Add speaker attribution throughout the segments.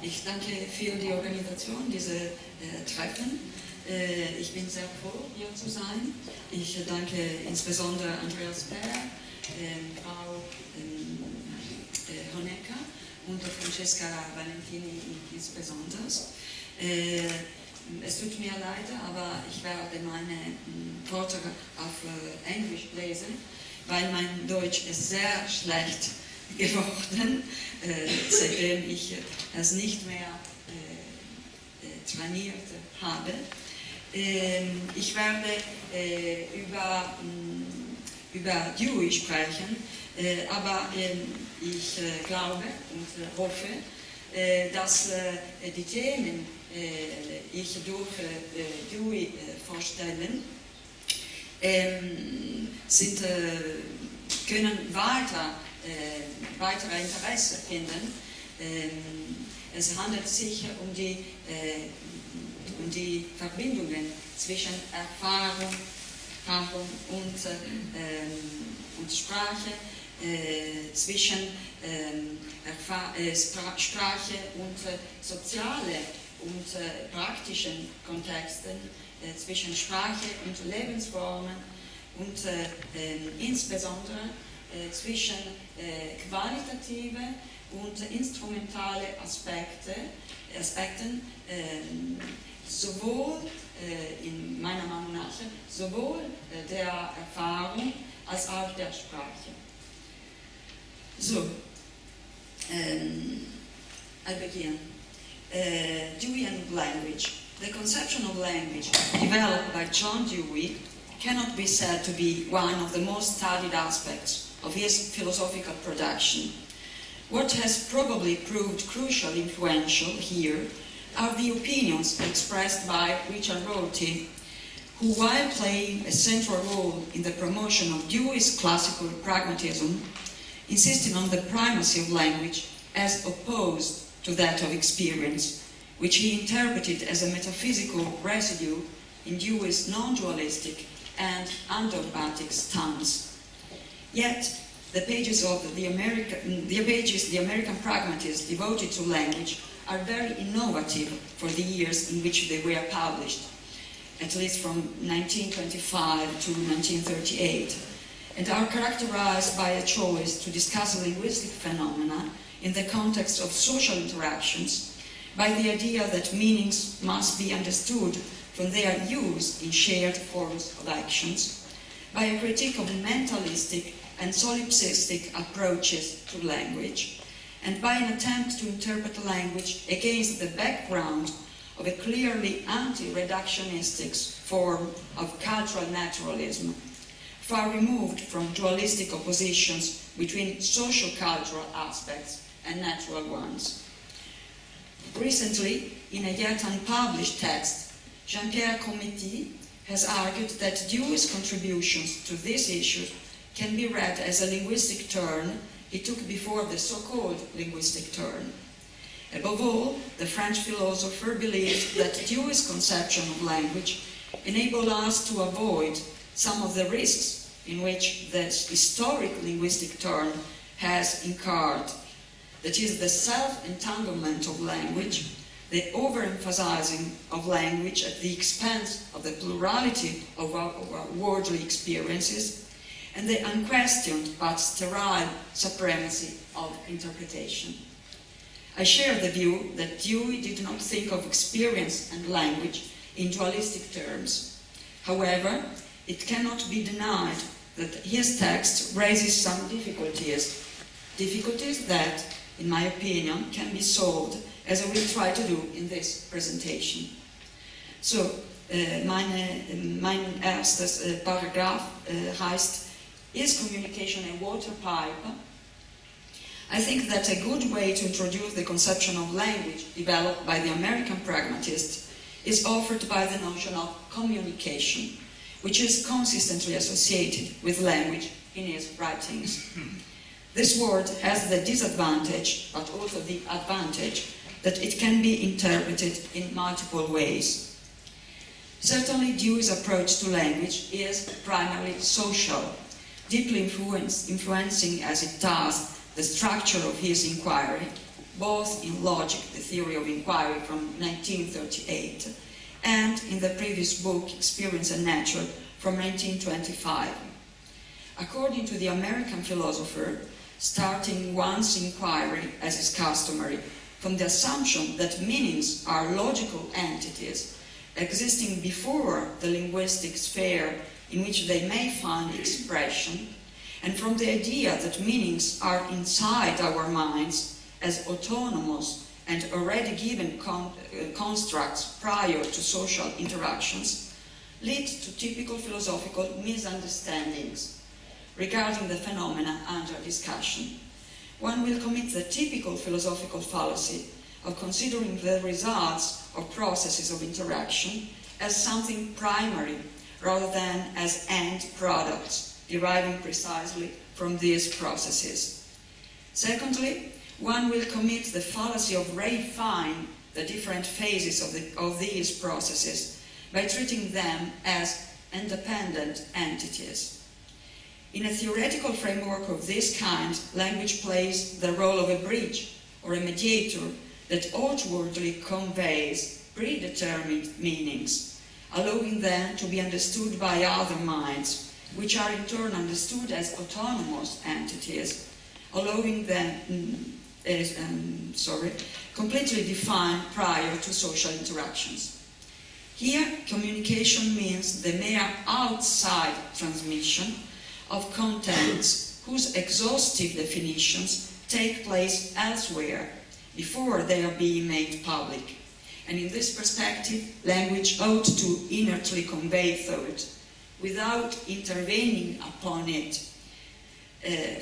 Speaker 1: Ich danke für die Organisation dieser Treffen. Ich bin sehr froh, hier zu sein. Ich danke insbesondere Andreas Peer, Frau Honecker und Francesca Valentini insbesondere. Es tut mir leid, aber ich werde meine Vortrag auf Englisch lesen, weil mein Deutsch ist sehr schlecht geworden, seitdem ich es nicht mehr trainiert habe. Ich werde über Dewey sprechen, aber ich glaube und hoffe, dass die Themen, ich durch Dewey vorstellen, können weitere Interesse finden. Es handelt sich um die Verbindungen zwischen Erfahrung und Sprache, zwischen Sprache und soziale und praktischen Kontexten, zwischen Sprache und Lebensformen und insbesondere zwischen qualitative und instrumentale Aspekten, sowohl in meiner Meinung nach sowohl der Erfahrung als auch der Sprache. So, I begin. Dewey and language. The conception of language developed by John Dewey cannot be said to be one of the most studied aspects of his philosophical production. What has probably proved crucially influential here are the opinions expressed by Richard Rorty, who, while playing a central role in the promotion of Dewey's classical pragmatism, insisted on the primacy of language as opposed to that of experience, which he interpreted as a metaphysical residue in Dewey's non-dualistic and undogmatic stance. Yet, the pages the American pragmatists devoted to language are very innovative for the years in which they were published, at least from 1925 to 1938, and are characterized by a choice to discuss linguistic phenomena in the context of social interactions, by the idea that meanings must be understood from their use in shared forms of actions, by a critique of mentalistic and solipsistic approaches to language, and by an attempt to interpret language against the background of a clearly anti-reductionistic form of cultural naturalism, far removed from dualistic oppositions between social-cultural aspects and natural ones. Recently, in a yet unpublished text, Jean-Pierre Comity has argued that Dewey's contributions to this issue can be read as a linguistic turn he took before the so-called linguistic turn. Above all, the French philosopher believed that Dewey's conception of language enabled us to avoid some of the risks in which this historic linguistic turn has incurred, that is, the self-entanglement of language, the overemphasizing of language at the expense of the plurality of our worldly experiences, and the unquestioned but sterile supremacy of interpretation. I share the view that Dewey did not think of experience and language in dualistic terms. However, it cannot be denied that his text raises some difficulties that, in my opinion, can be solved, as I will try to do in this presentation. So, mein erstes Paragraph heißt, is communication a water pipe? I think that a good way to introduce the conception of language developed by the American pragmatists is offered by the notion of communication, which is consistently associated with language in his writings. This word has the disadvantage, but also the advantage, that it can be interpreted in multiple ways. Certainly, Dewey's approach to language is primarily social, deeply influencing as it does the structure of his inquiry, both in Logic, the Theory of Inquiry from 1938, and in the previous book, Experience and Nature, from 1925. According to the American philosopher, starting one's inquiry, as is customary, from the assumption that meanings are logical entities existing before the linguistic sphere in which they may find expression, and from the idea that meanings are inside our minds as autonomous and already given constructs prior to social interactions, lead to typical philosophical misunderstandings regarding the phenomena under discussion. One will commit the typical philosophical fallacy of considering the results of processes of interaction as something primary rather than as end products deriving precisely from these processes. Secondly, one will commit the fallacy of reifying the different phases of these processes by treating them as independent entities. In a theoretical framework of this kind, language plays the role of a bridge or a mediator that outwardly conveys predetermined meanings, allowing them to be understood by other minds, which are in turn understood as autonomous entities, allowing them completely defined prior to social interactions. Here, communication means the mere outside transmission of contents whose exhaustive definitions take place elsewhere before they are being made public. And in this perspective, language ought to inertly convey thought without intervening upon it,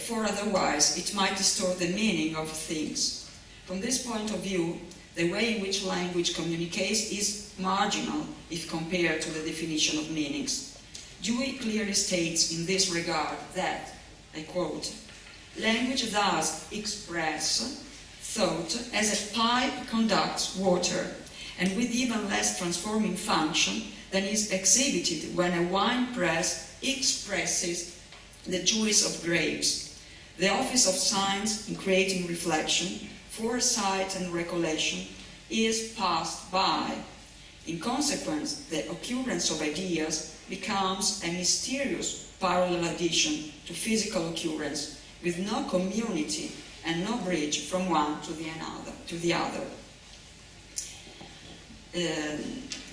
Speaker 1: for otherwise it might distort the meaning of things. From this point of view, the way in which language communicates is marginal if compared to the definition of meanings. Dewey clearly states in this regard that, I quote, "Language thus expresses thought as a pipe conducts water, and with even less transforming function than is exhibited when a wine press expresses the juice of grapes. The office of science in creating reflection, foresight and recollection is passed by. In consequence, the occurrence of ideas becomes a mysterious parallel addition to physical occurrence, with no community and no bridge from one to the other.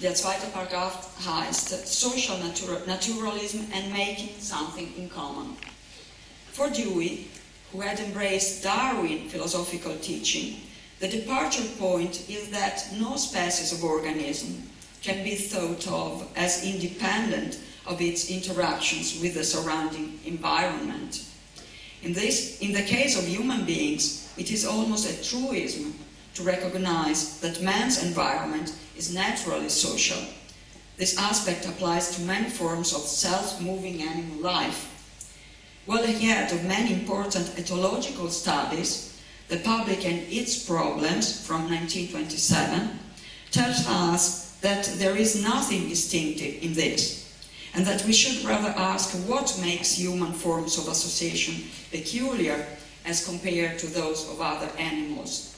Speaker 1: Der zweite Paragraph heißt Social Naturalism and Making Something in Common. For Dewey, who had embraced Darwin philosophical teaching, the departure point is that no species of organism can be thought of as independent of its interactions with the surrounding environment. In the case of human beings, it is almost a truism to recognize that man's environment is naturally social. This aspect applies to many forms of self-moving animal life. Well ahead of many important ethological studies, The Public and Its Problems from 1927 tells us that there is nothing distinctive in this, and that we should rather ask what makes human forms of association peculiar as compared to those of other animals.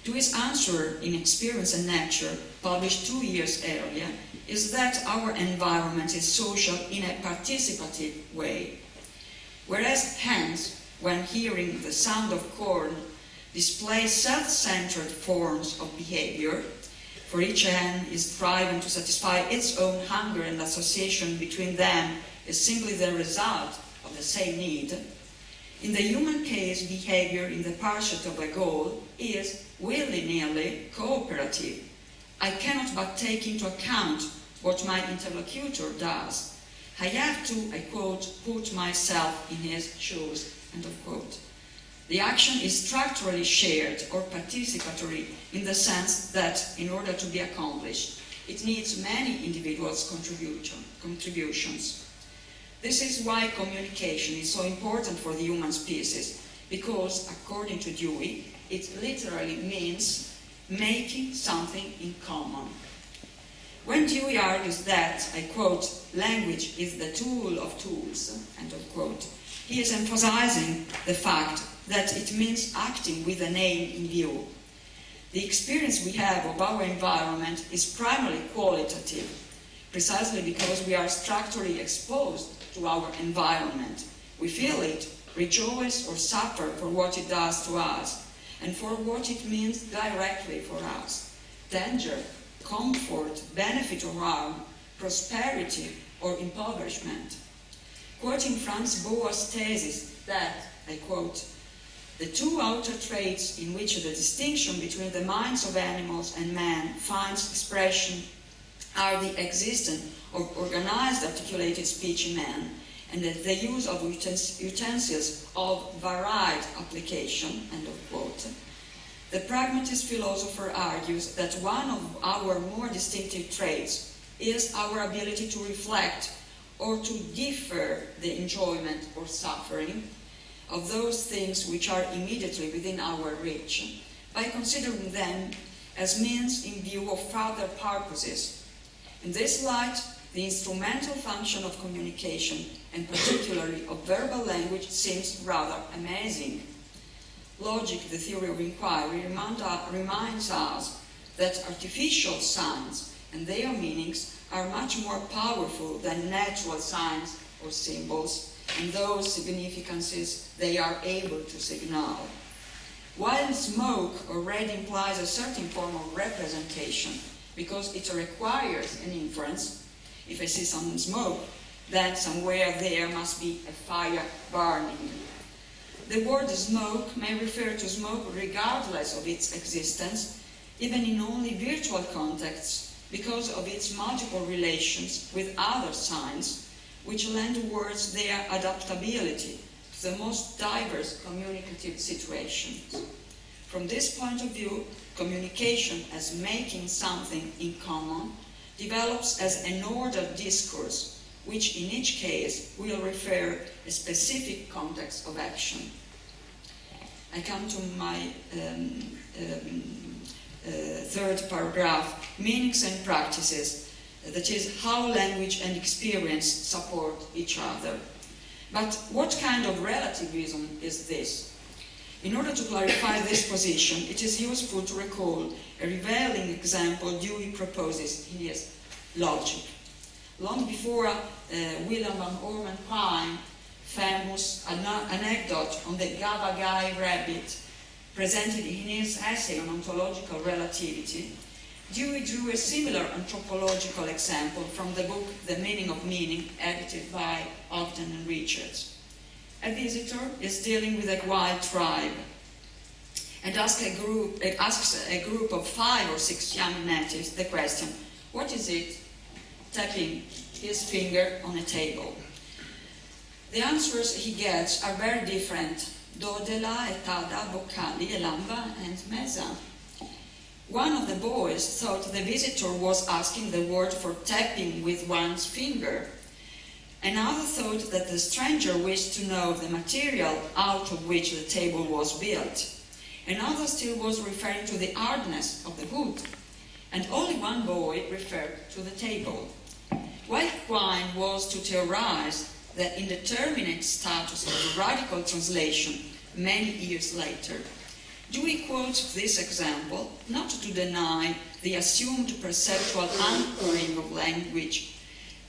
Speaker 1: Dewey's answer in Experience and Nature, published 2 years earlier, is that our environment is social in a participative way. Whereas hens, when hearing the sound of corn, display self-centered forms of behavior, for each hen is striving to satisfy its own hunger, and association between them is simply the result of the same need. In the human case, behavior in the pursuit of a goal is willy-nilly cooperative. I cannot but take into account what my interlocutor does. I have to, I quote, put myself in his shoes, end of quote. The action is structurally shared or participatory in the sense that, in order to be accomplished, it needs many individuals' contributions. This is why communication is so important for the human species, because, according to Dewey, it literally means making something in common. When Dewey argues that, I quote, language is the tool of tools, end of quote, He is emphasizing the fact that it means acting with an aim in view. The experience we have of our environment is primarily qualitative, precisely because we are structurally exposed to our environment. We feel it, rejoice or suffer for what it does to us, and for what it means directly for us. Danger, comfort, benefit or harm, prosperity or impoverishment. Quoting Franz Boas' thesis that, I quote, "The two outer traits in which the distinction between the minds of animals and man finds expression are the existence of organized articulated speech in man, and the use of utensils of varied application," end of quote. The pragmatist philosopher argues that one of our more distinctive traits is our ability to reflect or to defer the enjoyment or suffering of those things which are immediately within our reach, by considering them as means in view of further purposes. In this light, the instrumental function of communication, and particularly of verbal language, seems rather amazing. Logic, the theory of inquiry, reminds us that artificial signs and their meanings are much more powerful than natural signs or symbols, and those significances they are able to signal. While smoke already implies a certain form of representation, because it requires an inference, if I see some smoke, then somewhere there must be a fire burning. The word smoke may refer to smoke regardless of its existence, even in only virtual contexts, because of its multiple relations with other signs, which lend words their adaptability to the most diverse communicative situations. From this point of view, communication as making something in common develops as an ordered discourse, which in each case will refer a specific context of action. I come to my third paragraph, meanings and practices, that is, how language and experience support each other. But what kind of relativism is this? In order to clarify this position, it is useful to recall a revealing example Dewey proposes in his Logic. Long before Willem van Orman Pine's famous anecdote on the Gavagai rabbit, presented in his essay on ontological relativity, Dewey drew a similar anthropological example from the book The Meaning of Meaning, edited by Ogden and Richards. A visitor is dealing with a wild tribe and asks a group of 5 or 6 young natives the question, "What is it?" tapping his finger on a table. The answers he gets are very different. Dodela, etada, vocali, elamba, and meza. One of the boys thought the visitor was asking the word for tapping with one's finger. Another thought that the stranger wished to know the material out of which the table was built. Another still was referring to the hardness of the wood. And only one boy referred to the table. While Quine was to theorize the indeterminate status of the radical translation many years later, Dewey quotes this example not to deny the assumed perceptual anchoring of language,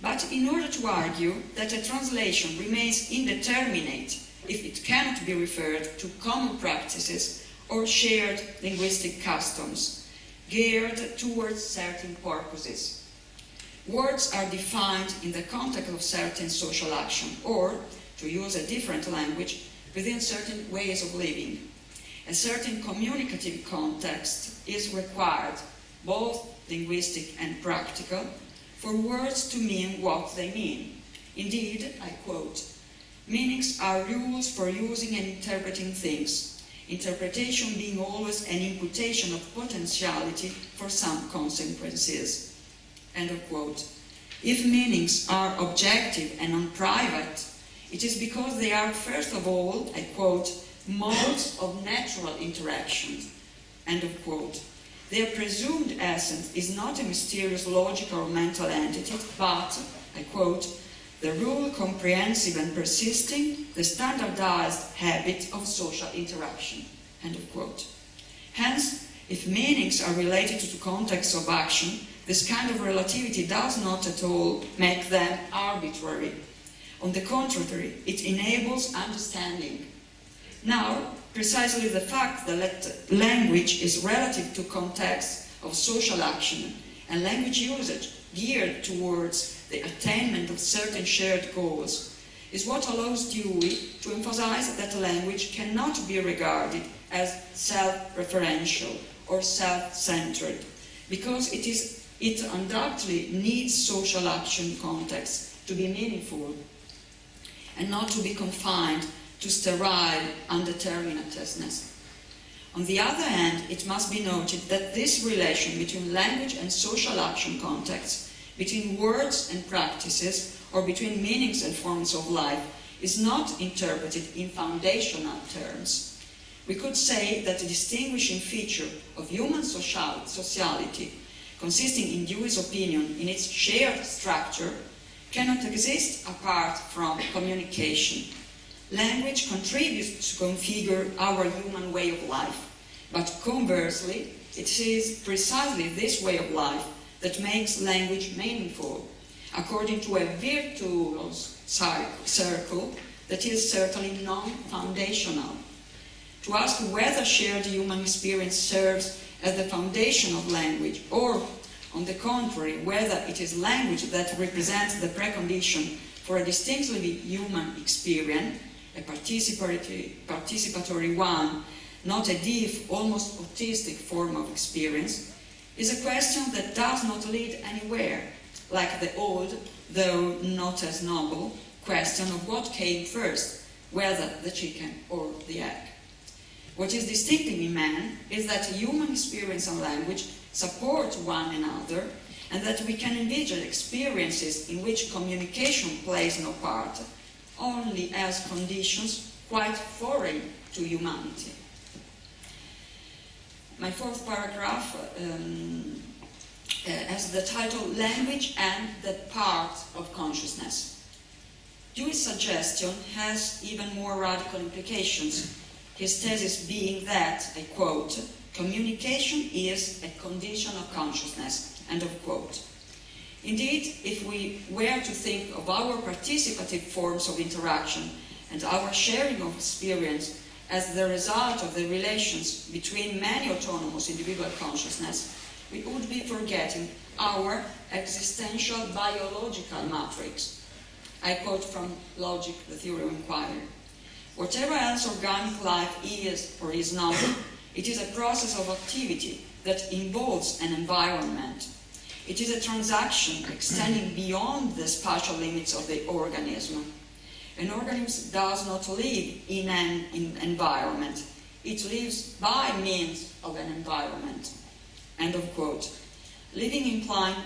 Speaker 1: but in order to argue that a translation remains indeterminate if it cannot be referred to common practices or shared linguistic customs geared towards certain purposes. Words are defined in the context of certain social action, or, to use a different language, within certain ways of living. A certain communicative context is required, both linguistic and practical, for words to mean what they mean. Indeed, I quote, "Meanings are rules for using and interpreting things, interpretation being always an imputation of potentiality for some consequences." End of quote. If meanings are objective and non-private, it is because they are, first of all, I quote, "modes of natural interaction." End of quote. Their presumed essence is not a mysterious logical or mental entity, but, I quote, the rule comprehensive and persisting, the standardized habit of social interaction. End of quote. Hence, if meanings are related to the context of action, this kind of relativity does not at all make them arbitrary. On the contrary, it enables understanding. Now, precisely the fact that language is relative to context of social action and language usage geared towards the attainment of certain shared goals is what allows Dewey to emphasize that language cannot be regarded as self-referential or self-centered, because it undoubtedly needs social action context to be meaningful and not to be confined to sterile undeterminateness. On the other hand, it must be noted that this relation between language and social action contexts, between words and practices, or between meanings and forms of life, is not interpreted in foundational terms. We could say that the distinguishing feature of human sociality, consisting in Dewey's opinion in its shared structure, cannot exist apart from communication. Language contributes to configure our human way of life, but conversely, it is precisely this way of life that makes language meaningful, according to a virtuous circle that is certainly non-foundational. To ask whether shared human experience serves as the foundation of language, or, on the contrary, whether it is language that represents the precondition for a distinctly human experience, a participatory one, not a deaf, almost autistic form of experience, is a question that does not lead anywhere, like the old, though not as noble, question of what came first, whether the chicken or the egg. What is distinctive in man is that human experience and language support one another, and that we can envision experiences in which communication plays no part, only as conditions quite foreign to humanity. My fourth paragraph has the title Language and the Part of Consciousness. Dewey's suggestion has even more radical implications, his thesis being that, I quote, communication is a condition of consciousness, end of quote. Indeed, if we were to think of our participative forms of interaction and our sharing of experience as the result of the relations between many autonomous individual consciousness, we would be forgetting our existential biological matrix. I quote from Logic, the Theory of Inquiry. Whatever else organic life is or is not, it is a process of activity that involves an environment. It is a transaction extending beyond the spatial limits of the organism. An organism does not live in an environment. It lives by means of an environment. End of quote. Living implying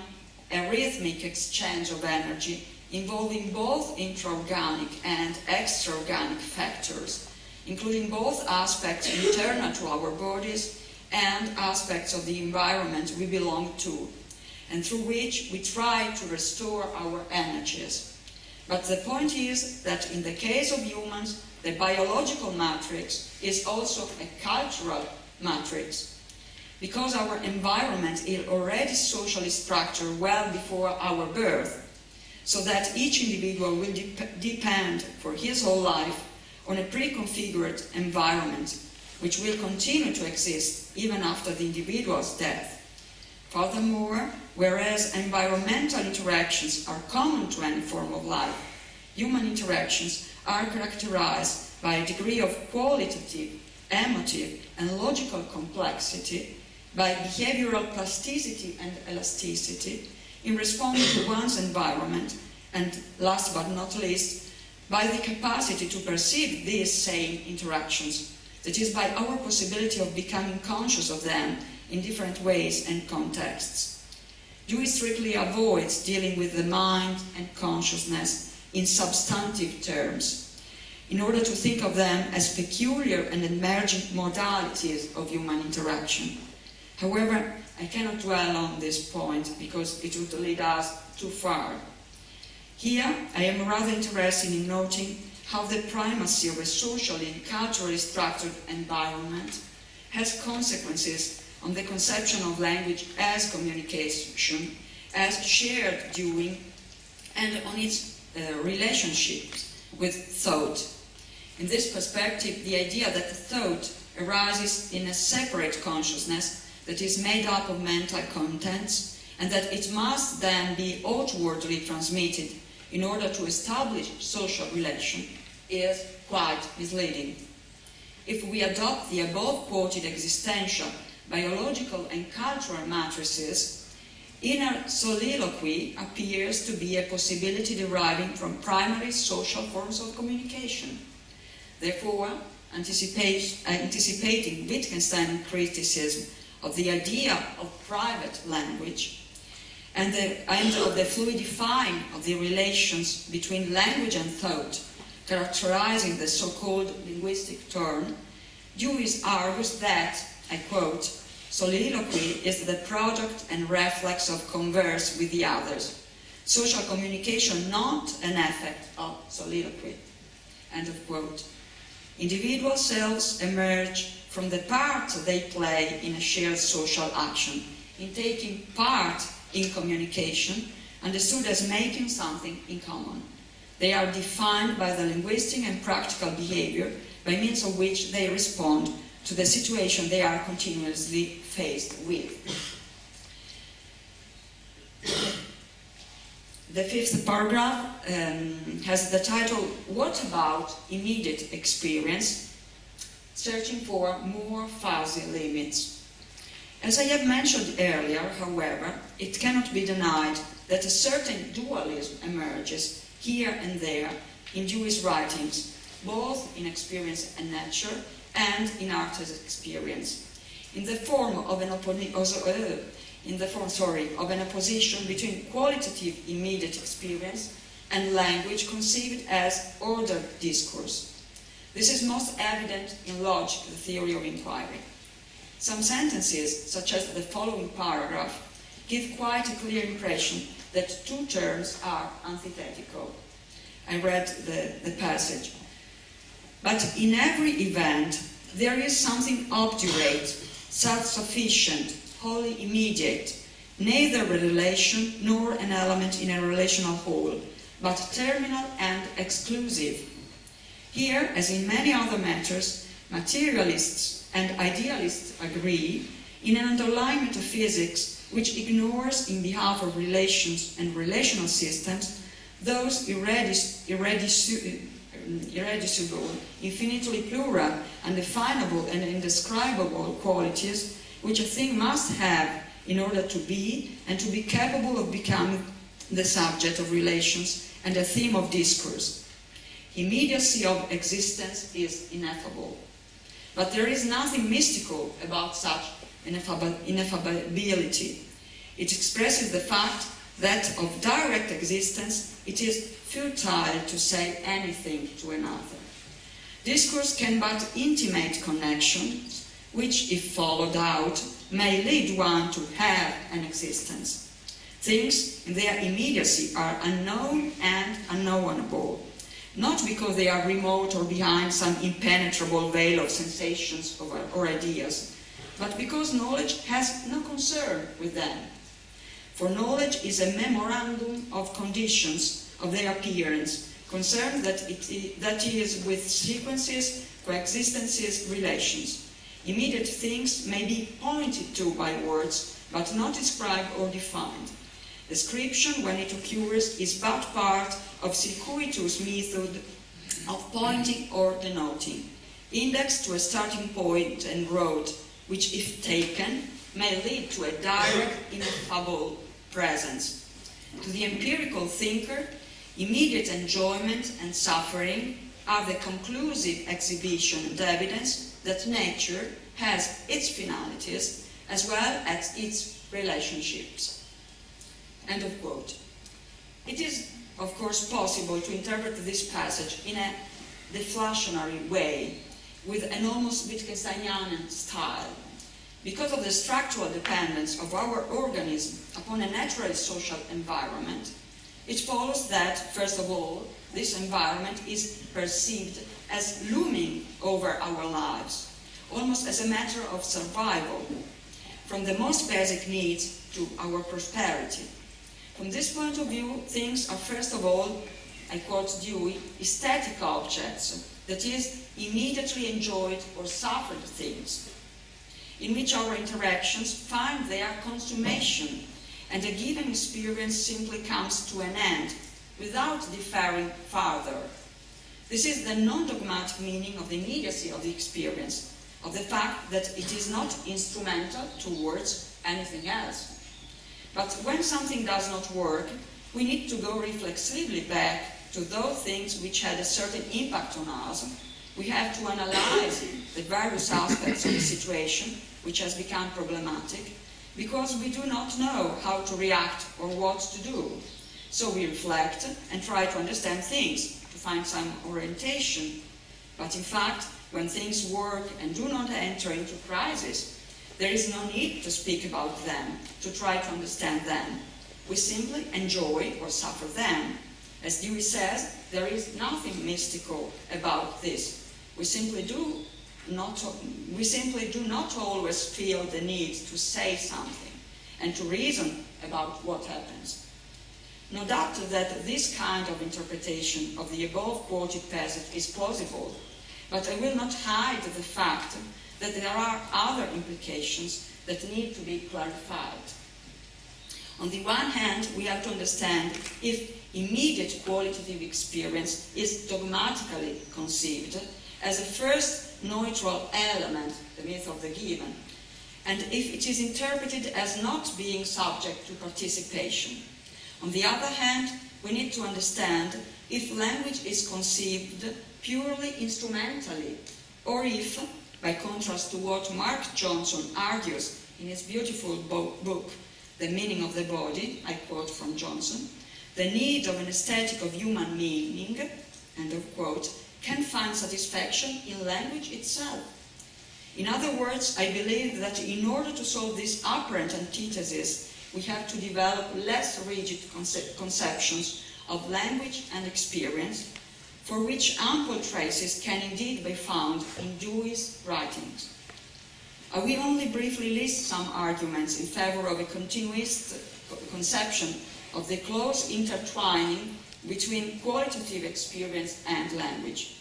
Speaker 1: a rhythmic exchange of energy involving both intraorganic and extraorganic factors, including both aspects internal to our bodies and aspects of the environment we belong to, and through which we try to restore our energies. But the point is that in the case of humans, the biological matrix is also a cultural matrix, because our environment is already socially structured well before our birth, so that each individual will depend for his whole life on a pre-configured environment, which will continue to exist even after the individual's death. Furthermore, whereas environmental interactions are common to any form of life, human interactions are characterized by a degree of qualitative, emotive, and logical complexity, by behavioral plasticity and elasticity in responding to one's environment, and last but not least, by the capacity to perceive these same interactions, that is, by our possibility of becoming conscious of them in different ways and contexts. Dewey strictly avoids dealing with the mind and consciousness in substantive terms, in order to think of them as peculiar and emergent modalities of human interaction. However, I cannot dwell on this point because it would lead us too far. Here, I am rather interested in noting how the primacy of a socially and culturally structured environment has consequences on the conception of language as communication, as shared doing, and on its relationships with thought. In this perspective, the idea that thought arises in a separate consciousness that is made up of mental contents, and that it must then be outwardly transmitted in order to establish social relation, is quite misleading. If we adopt the above-quoted existential, biological and cultural matrices, inner soliloquy appears to be a possibility deriving from primary social forms of communication. Therefore, anticipating Wittgenstein's criticism of the idea of private language and of the fluidifying of the relations between language and thought, characterizing the so-called linguistic turn, Dreons argues that, I quote, soliloquy is the product and reflex of converse with the others, social communication not an effect of soliloquy, end of quote. Individual selves emerge from the part they play in a shared social action, in taking part in communication, understood as making something in common. They are defined by the linguistic and practical behavior by means of which they respond to the situation they are continuously faced with. The fifth paragraph has the title, What About Immediate Experience? Searching for more fuzzy limits. As I have mentioned earlier, however, it cannot be denied that a certain dualism emerges here and there in Jewish writings, both in experience and nature and in artist experience, in the form of an opposition between qualitative immediate experience and language conceived as ordered discourse. This is most evident in logic, the theory of inquiry. Some sentences, such as the following paragraph, give quite a clear impression that two terms are antithetical. I read the passage. But in every event, there is something obdurate, self-sufficient, wholly immediate, neither a relation nor an element in a relational whole, but terminal and exclusive. Here, as in many other matters, materialists and idealists agree in an underlying metaphysics which ignores, in behalf of relations and relational systems, those irreducible, infinitely plural, undefinable and indescribable qualities which a thing must have in order to be and to be capable of becoming the subject of relations and a theme of discourse. Immediacy of existence is ineffable. But there is nothing mystical about such ineffability. It expresses the fact that of direct existence it is futile to say anything to another. Discourse can but intimate connections, which, if followed out, may lead one to have an existence. Things in their immediacy are unknown and unknowable, not because they are remote or behind some impenetrable veil of sensations or ideas, but because knowledge has no concern with them. For knowledge is a memorandum of conditions of their appearance, concerned that is with sequences, coexistences, relations. Immediate things may be pointed to by words, but not described or defined. Description, when it occurs, is but part of circuitous method of pointing or denoting, indexed to a starting point and road, which, if taken, may lead to a direct, ineffable presence. To the empirical thinker, immediate enjoyment and suffering are the conclusive exhibition and evidence that nature has its finalities as well as its relationships. End of quote. It is, of course, possible to interpret this passage in a deflationary way, with an almost Wittgensteinian style. Because of the structural dependence of our organism upon a naturally social environment, it follows that, first of all, this environment is perceived as looming over our lives, almost as a matter of survival, from the most basic needs to our prosperity. From this point of view, things are, first of all, I quote Dewey, aesthetic objects, that is, immediately enjoyed or suffered things, in which our interactions find their consummation, and a given experience simply comes to an end, without differing further. This is the non-dogmatic meaning of the immediacy of the experience, of the fact that it is not instrumental towards anything else. But when something does not work, we need to go reflexively back to those things which had a certain impact on us. We have to analyze the various aspects of the situation which has become problematic, because we do not know how to react or what to do. So we reflect and try to understand things, to find some orientation. But in fact, when things work and do not enter into crisis, there is no need to speak about them, to try to understand them. We simply enjoy or suffer them. As Dewey says, there is nothing mystical about this. We simply do not always feel the need to say something and to reason about what happens. No doubt that this kind of interpretation of the above quoted passage is plausible, but I will not hide the fact that there are other implications that need to be clarified. On the one hand, we have to understand if immediate qualitative experience is dogmatically conceived as a first neutral element, the myth of the given, and if it is interpreted as not being subject to participation. On the other hand, we need to understand if language is conceived purely instrumentally, or if, by contrast to what Mark Johnson argues in his beautiful book, The Meaning of the Body, I quote from Johnson, the need of an aesthetic of human meaning, end of quote, can find satisfaction in language itself. In other words, I believe that in order to solve this apparent antithesis, we have to develop less rigid conceptions of language and experience, for which ample traces can indeed be found in Dewey's writings. I will only briefly list some arguments in favor of a continuist conception of the close intertwining between qualitative experience and language.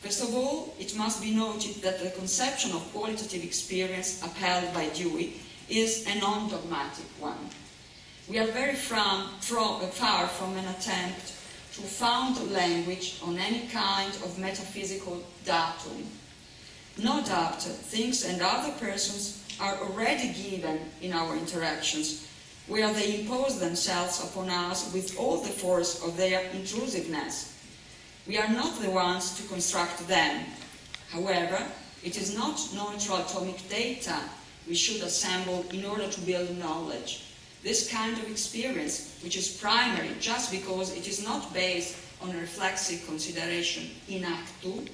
Speaker 1: First of all, it must be noted that the conception of qualitative experience upheld by Dewey is a non-dogmatic one. We are very far from an attempt to found language on any kind of metaphysical datum. No doubt, things and other persons are already given in our interactions, where they impose themselves upon us with all the force of their intrusiveness. We are not the ones to construct them. However, it is not neutral atomic data we should assemble in order to build knowledge. This kind of experience, which is primary just because it is not based on reflexive consideration in Act 2,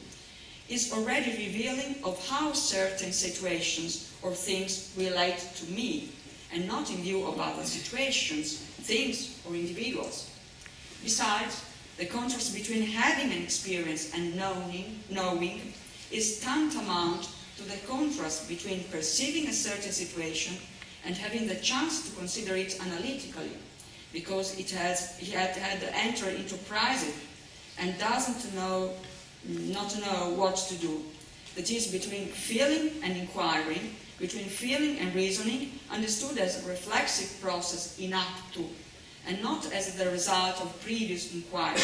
Speaker 1: is already revealing of how certain situations or things relate to me, and not in view of other situations, things, or individuals. Besides, the contrast between having an experience and knowing is tantamount to the contrast between perceiving a certain situation and having the chance to consider it analytically, because it had entered into crisis and doesn't know what to do. That is, between feeling and inquiring, between feeling and reasoning, understood as a reflexive process in Act 2, and not as the result of previous inquiry.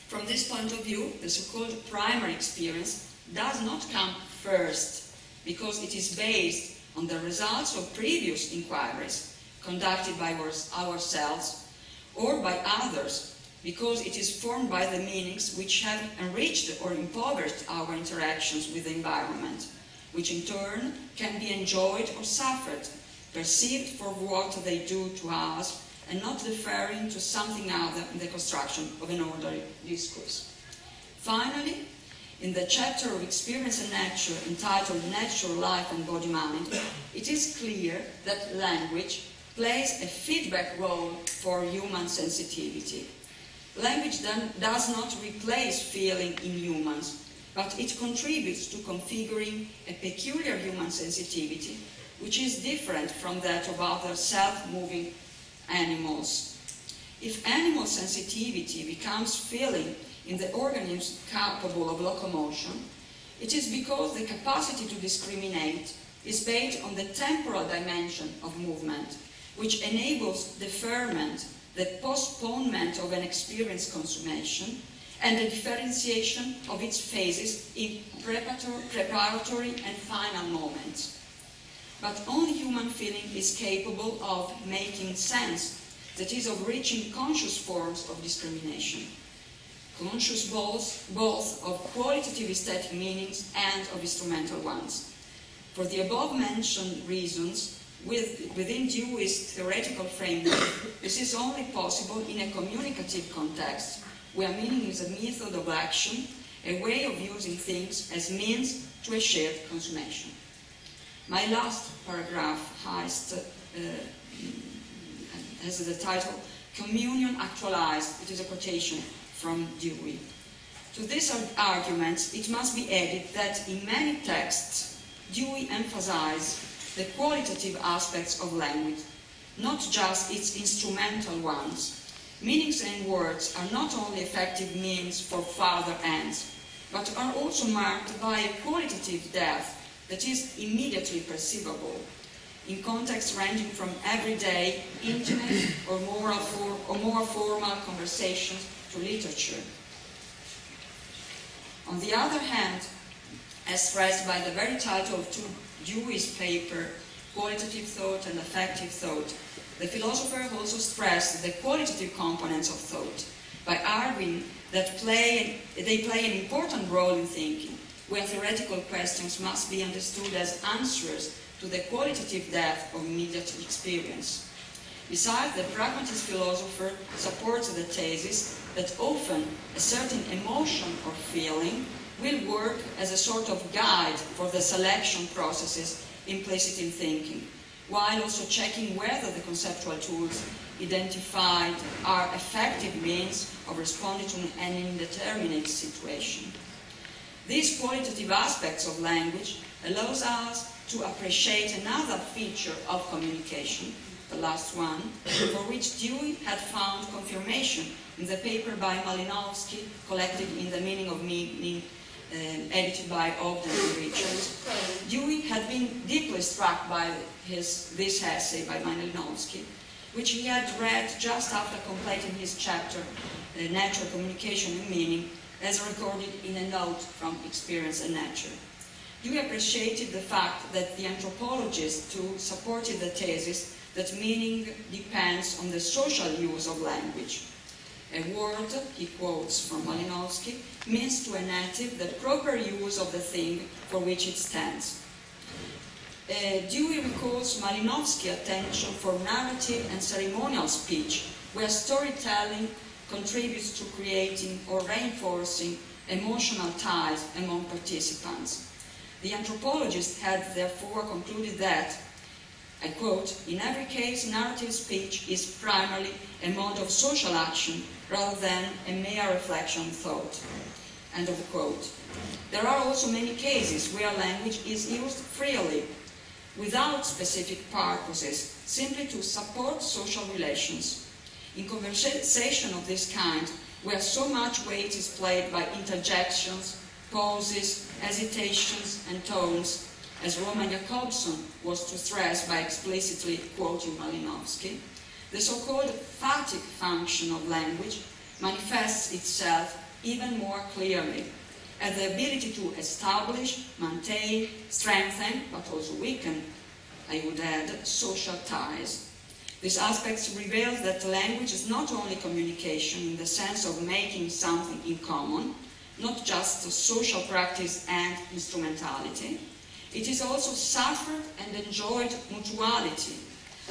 Speaker 1: From this point of view, the so-called primary experience does not come first, because it is based on the results of previous inquiries conducted by ourselves or by others, because it is formed by the meanings which have enriched or impoverished our interactions with the environment, which in turn can be enjoyed or suffered, perceived for what they do to us, and not referring to something other in the construction of an orderly discourse. Finally, in the chapter of Experience and Nature entitled Natural Life and Body-Mind, it is clear that language, plays a feedback role for human sensitivity. Language then does not replace feeling in humans, but it contributes to configuring a peculiar human sensitivity, which is different from that of other self-moving animals. If animal sensitivity becomes feeling in the organisms capable of locomotion, it is because the capacity to discriminate is based on the temporal dimension of movement, which enables deferment, the postponement of an experience consummation, and the differentiation of its phases in preparatory and final moments. But only human feeling is capable of making sense, that is, of reaching conscious forms of discrimination, conscious both of qualitative aesthetic meanings and of instrumental ones. For the above-mentioned reasons, within Dewey's theoretical framework, this is only possible in a communicative context, where meaning is a method of action, a way of using things as means to a shared consummation. My last paragraph has the title, Communion Actualized. It is a quotation from Dewey. To these arguments, it must be added that in many texts, Dewey emphasized the qualitative aspects of language, not just its instrumental ones. Meanings and words are not only effective means for further ends, but are also marked by a qualitative depth that is immediately perceivable, in contexts ranging from everyday, intimate, or more formal conversations to literature. On the other hand, as stressed by the very title of Dewey's paper, Qualitative Thought and Affective Thought, the philosopher also stressed the qualitative components of thought by arguing that they play an important role in thinking, where theoretical questions must be understood as answers to the qualitative depth of immediate experience. Besides, the pragmatist philosopher supports the thesis that often a certain emotion or feeling will work as a sort of guide for the selection processes implicit in thinking, while also checking whether the conceptual tools identified are effective means of responding to an indeterminate situation. These qualitative aspects of language allows us to appreciate another feature of communication, the last one, for which Dewey had found confirmation in the paper by Malinowski, collected in The Meaning of Meaning, edited by Ogden and Richards. Dewey had been deeply struck by this essay by Malinowski, which he had read just after completing his chapter, Natural Communication and Meaning, as recorded in a note from Experience and Nature. Dewey appreciated the fact that the anthropologist too supported the thesis that meaning depends on the social use of language. A word, he quotes from Malinowski, means to a native the proper use of the thing for which it stands. Dewey recalls Malinowski's attention for narrative and ceremonial speech, where storytelling contributes to creating or reinforcing emotional ties among participants. The anthropologist had therefore concluded that, I quote, "In every case, narrative speech is primarily a mode of social action rather than a mere reflection of thought." End of quote. There are also many cases where language is used freely, without specific purposes, simply to support social relations. In conversation of this kind, where so much weight is played by interjections, pauses, hesitations, and tones, as Roman Jacobson was to stress by explicitly quoting Malinowski, the so-called emphatic function of language manifests itself even more clearly as the ability to establish, maintain, strengthen, but also weaken, I would add, social ties. This aspect reveals that language is not only communication in the sense of making something in common, not just a social practice and instrumentality. It is also suffered and enjoyed mutuality,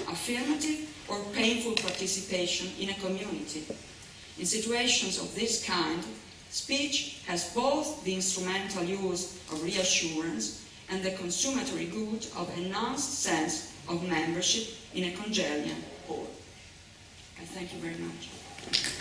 Speaker 1: affirmative or painful participation in a community. In situations of this kind, speech has both the instrumental use of reassurance and the consummatory good of enhanced sense of membership in a congenial whole. I thank you very much.